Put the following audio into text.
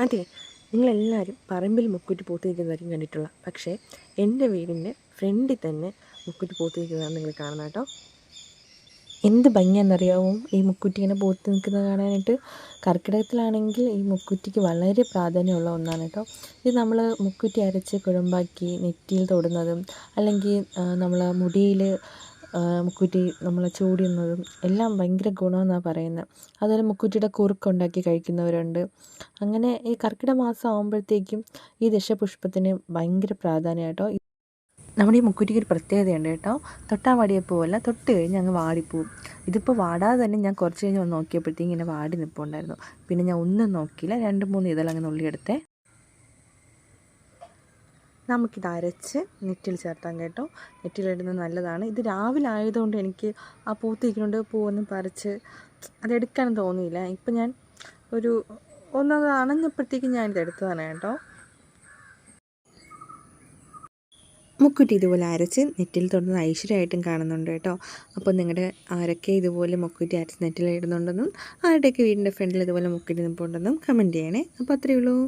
അതെ, നിങ്ങളെല്ലാവരും പറമ്പിൽ മുക്കുറ്റി പൂത്ത് നിൽക്കുന്നതായിരിക്കും കണ്ടിട്ടുള്ള, പക്ഷേ എൻ്റെ വീടിൻ്റെ ഫ്രണ്ടിൽ തന്നെ മുക്കുറ്റി പൂത്ത് നിൽക്കുന്നതാണ് നിങ്ങൾ കാണുന്നത് കേട്ടോ. എന്ത് ഭംഗിയാണെന്നറിയാമോ ഈ മുക്കുറ്റി ഇങ്ങനെ പൂത്ത് നിൽക്കുന്നത് കാണാനായിട്ട്. കർക്കിടകത്തിലാണെങ്കിൽ ഈ മുക്കുറ്റിക്ക് വളരെ പ്രാധാന്യമുള്ള ഒന്നാണ് കേട്ടോ. ഇത് നമ്മൾ മുക്കുറ്റി അരച്ച് കുഴമ്പാക്കി നെറ്റിയിൽ തൊടുന്നതും അല്ലെങ്കിൽ നമ്മൾ മുടിയിൽ മുക്കുറ്റി നമ്മൾ ചൂടുന്നതും എല്ലാം ഭയങ്കര ഗുണമെന്നാണ് പറയുന്നത്. അതുപോലെ മുക്കുറ്റിയുടെ കുറുക്കുണ്ടാക്കി കഴിക്കുന്നവരുണ്ട്. അങ്ങനെ ഈ കർക്കിടക മാസം ആകുമ്പോഴത്തേക്കും ഈ ദശപുഷ്പത്തിന് ഭയങ്കര പ്രാധാന്യം കേട്ടോ. നമ്മുടെ ഈ മുക്കുറ്റിക്ക് ഒരു പ്രത്യേകതയുണ്ട് കേട്ടോ. തൊട്ടാൽ വാടിയപ്പോവല്ല, തൊട്ട് കഴിഞ്ഞ് അങ്ങ് വാടിപ്പോവും. ഇതിപ്പോൾ വാടാതെ തന്നെ ഞാൻ കുറച്ച് കഴിഞ്ഞ് ഒന്ന് നോക്കിയപ്പോഴത്തേക്കും ഇങ്ങനെ വാടി നിൽപ്പുണ്ടായിരുന്നു. പിന്നെ ഞാൻ ഒന്നും നോക്കിയില്ല, 2-3 ഇതളങ്ങ് നുള്ളിയെടുത്തേ. നമുക്കിത് അരച്ച് നെറ്റിയിൽ ചേർത്താം കേട്ടോ. നെറ്റിയിലിടുന്നത് നല്ലതാണ്. ഇത് രാവിലെ ആയതുകൊണ്ട് എനിക്ക് ആ പൂത്തിരിക്കുന്നുണ്ട് പൂവൊന്നും പറിച്ച് അതെടുക്കാനും തോന്നിയില്ല. ഇപ്പം ഞാൻ ഒന്നത് അണഞ്ഞപ്പോഴത്തേക്കും ഞാനിത് എടുത്തതാണ് കേട്ടോ. മുക്കുറ്റി ഇതുപോലെ അരച്ച് നെറ്റിൽ തൊടുന്നത് ഐശ്വര്യമായിട്ടും കാണുന്നുണ്ട് കേട്ടോ. അപ്പോൾ നിങ്ങളുടെ ആരൊക്കെ ഇതുപോലെ മുക്കുറ്റി അരച്ച് നെറ്റിൽ ഇടുന്നുണ്ടെന്നും ആരുടെയൊക്കെ വീടിൻ്റെ ഫ്രണ്ടിൽ ഇതുപോലെ മുക്കുറ്റി നിൽപ്പുണ്ടെന്നും കമൻറ്റ് ചെയ്യണേ. അപ്പോൾ അത്രയേ ഉള്ളൂ.